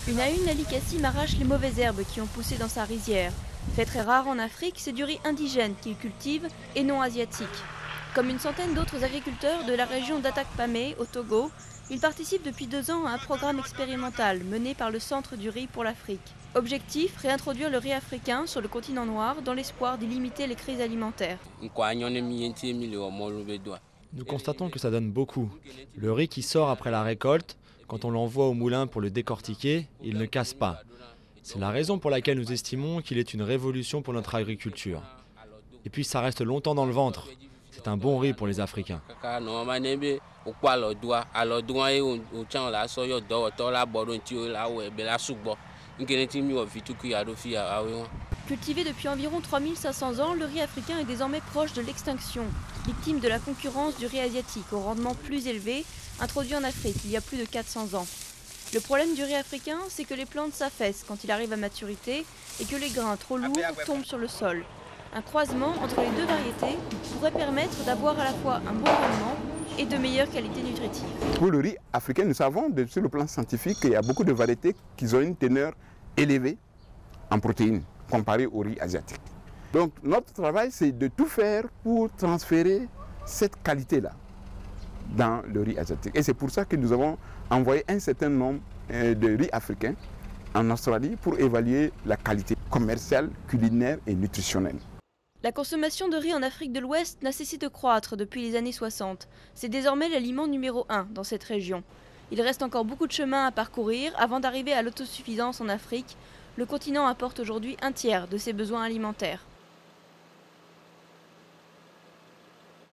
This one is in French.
Une à une, Lali Kassim arrache les mauvaises herbes qui ont poussé dans sa rizière. Fait très rare en Afrique, c'est du riz indigène qu'il cultive et non asiatique. Comme une centaine d'autres agriculteurs de la région d'Atakpamé, au Togo, il participe depuis 2 ans à un programme expérimental mené par le Centre du riz pour l'Afrique. Objectif, réintroduire le riz africain sur le continent noir dans l'espoir d'y limiter les crises alimentaires. Nous constatons que ça donne beaucoup. Le riz qui sort après la récolte, quand on l'envoie au moulin pour le décortiquer, il ne casse pas. C'est la raison pour laquelle nous estimons qu'il est une révolution pour notre agriculture. Et puis ça reste longtemps dans le ventre. C'est un bon riz pour les Africains. Cultivé depuis environ 3500 ans, le riz africain est désormais proche de l'extinction, victime de la concurrence du riz asiatique au rendement plus élevé, introduit en Afrique il y a plus de 400 ans. Le problème du riz africain, c'est que les plantes s'affaissent quand il arrive à maturité et que les grains trop lourds tombent sur le sol. Un croisement entre les deux variétés pourrait permettre d'avoir à la fois un bon rendement et de meilleures qualités nutritives. Pour le riz africain, nous savons sur le plan scientifique qu'il y a beaucoup de variétés qui ont une teneur élevée en protéines comparée au riz asiatique. Donc notre travail, c'est de tout faire pour transférer cette qualité-là dans le riz asiatique. Et c'est pour ça que nous avons envoyé un certain nombre de riz africains en Australie pour évaluer la qualité commerciale, culinaire et nutritionnelle. La consommation de riz en Afrique de l'Ouest n'a cessé de croître depuis les années 60. C'est désormais l'aliment numéro 1 dans cette région. Il reste encore beaucoup de chemin à parcourir avant d'arriver à l'autosuffisance en Afrique. Le continent apporte aujourd'hui un tiers de ses besoins alimentaires.